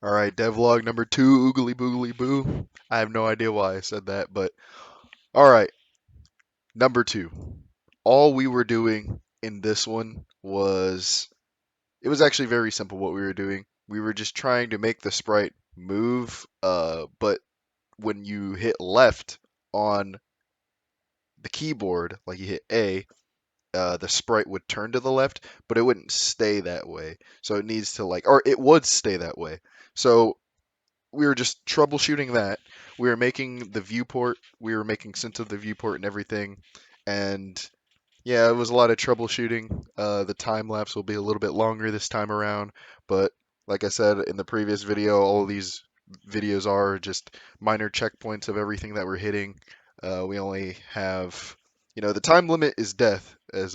All right, devlog number two, oogly boogly boo. I have no idea why I said that, but all right, number two. All we were doing in this one was it was actually very simple what we were doing. We were just trying to make the sprite move, but when you hit left on the keyboard, like you hit A, the sprite would turn to the left, but it wouldn't stay that way. So it needs to or it would stay that way. So we were just troubleshooting that. We were making the viewport, we were making sense of the viewport and everything. And yeah, it was a lot of troubleshooting. The time lapse will be a little bit longer this time around, but like I said in the previous video, all of these videos are just minor checkpoints of everything that we're hitting. We only have, the time limit is death, as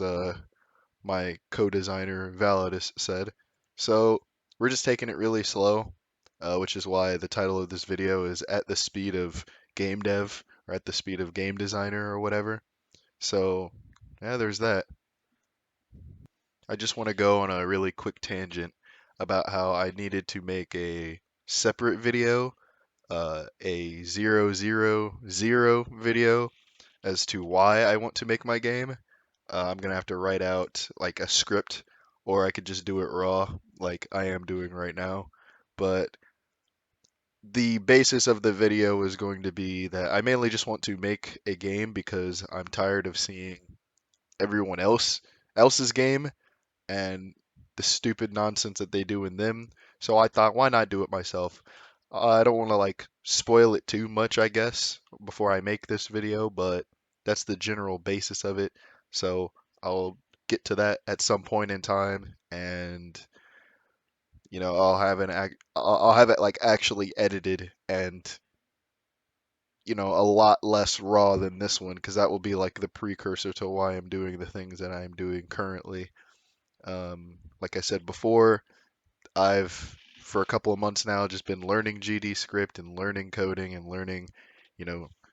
my co-designer Validus said. So we're just taking it really slow, which is why the title of this video is At the Speed of Game Dev, or At the Speed of Game Designer, or whatever. So yeah, there's that. I just want to go on a really quick tangent about how I needed to make a separate video, a 000 video as to why I want to make my game. I'm gonna have to write out like a script, or I could just do it raw, like I am doing right now. But the basis of the video is going to be that I mainly just want to make a game because I'm tired of seeing everyone else's game and the stupid nonsense that they do in them. So I thought, why not do it myself? I don't want to spoil it too much, I guess, before I make this video, but that's the general basis of it. So I'll get to that at some point in time, and I'll have it actually edited and a lot less raw than this one, because that will be like the precursor to why I'm doing the things that I'm doing currently. Like I said before, I've for a couple of months now just been learning GD script and learning coding and learning,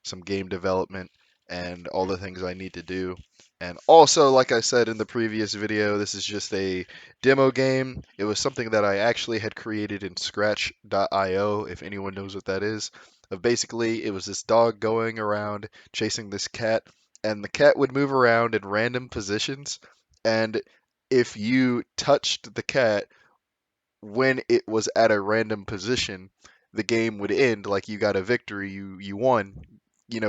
some game development and all the things I need to do. And also, like I said in the previous video, this is just a demo game. It was something that I actually had created in Scratch.io, if anyone knows what that is. Of basically, it was this dog going around chasing this cat, and the cat would move around in random positions. And if you touched the cat when it was at a random position, the game would end like you got a victory, you won,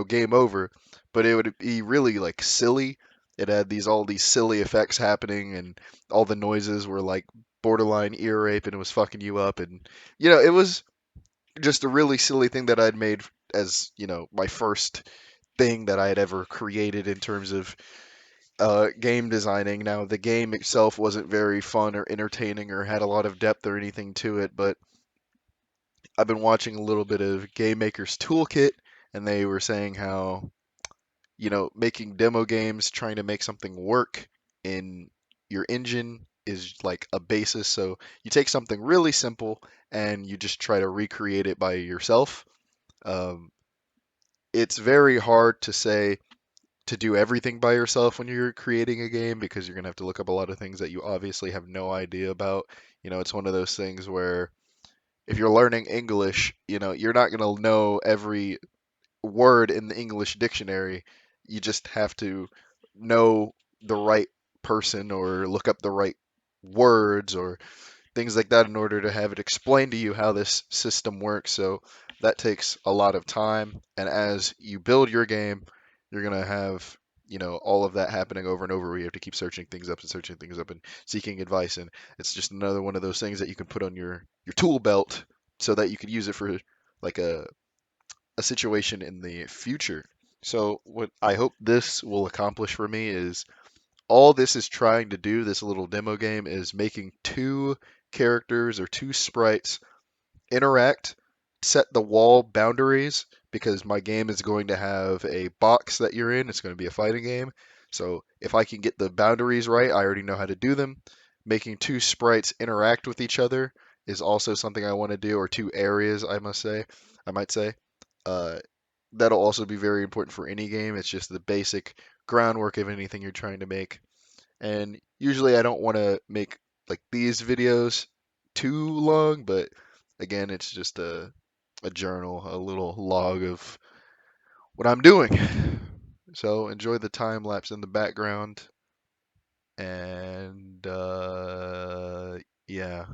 game over. But it would be really silly. It had all these silly effects happening, and all the noises were like borderline ear rape, and it was fucking you up, and it was just a really silly thing that I'd made as my first thing that I had ever created in terms of game designing. Now, the game itself wasn't very fun or entertaining or had a lot of depth or anything to it, but I've been watching a little bit of Game Maker's Toolkit, and they were saying how, making demo games, trying to make something work in your engine is like a basis. So you take something really simple and you just try to recreate it by yourself. Um, it's very hard to say to do everything by yourself when you're creating a game, because you're going to have to look up a lot of things that you obviously have no idea about. It's one of those things where if you're learning English, you're not going to know every word in the English dictionary. You just have to know the right person or look up the right words or things like that in order to have it explained to you how this system works. So that takes a lot of time. And as you build your game, you're going to have, all of that happening over and over, where you have to keep searching things up and searching things up and seeking advice. And it's just another one of those things that you can put on your tool belt so that you can use it for like a situation in the future. So what I hope this will accomplish for me is all this is trying to do, this little demo game, is making two characters or two sprites interact, set the wall boundaries, because my game is going to have a box that you're in. It's going to be a fighting game. So if I can get the boundaries right, I already know how to do them. Making two sprites interact with each other is also something I want to do, or two areas, I might say. Uh, that'll also be very important for any game. It's just the basic groundwork of anything you're trying to make. And usually I don't want to make these videos too long, but Again, it's just a journal, a little log of what I'm doing. So enjoy the time lapse in the background, and yeah.